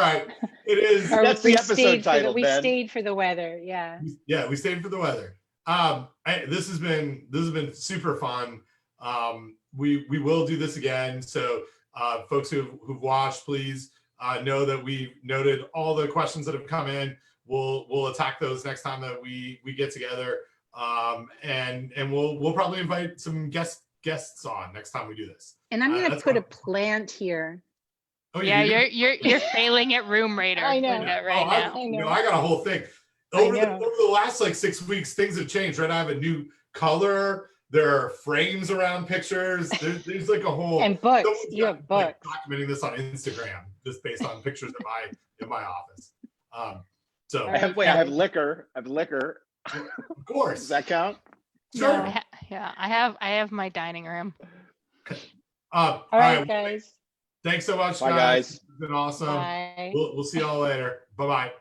right. It is. That's the episode title. We stayed for the weather. Yeah. Yeah, we stayed for the weather. This has been super fun. We will do this again. So folks who've watched, please know that we noted all the questions that have come in. We'll attack those next time that we get together. And we'll probably invite some guests on next time we do this. And I'm gonna put a plant here. Oh, yeah, you're failing at room raider. I know. Linda, right now. I got a whole thing. Over the last 6 weeks, things have changed, right? I have a new color. There are frames around pictures. There's like a whole and books. You have books. Documenting this on Instagram, just based on pictures in my office. So I have liquor. Of course. Does that count? Sure. Yeah. Yeah, I have my dining room. All right, guys. Thanks so much, Bye, guys. guys. It's been awesome. Bye. We'll see y'all later. Bye-bye.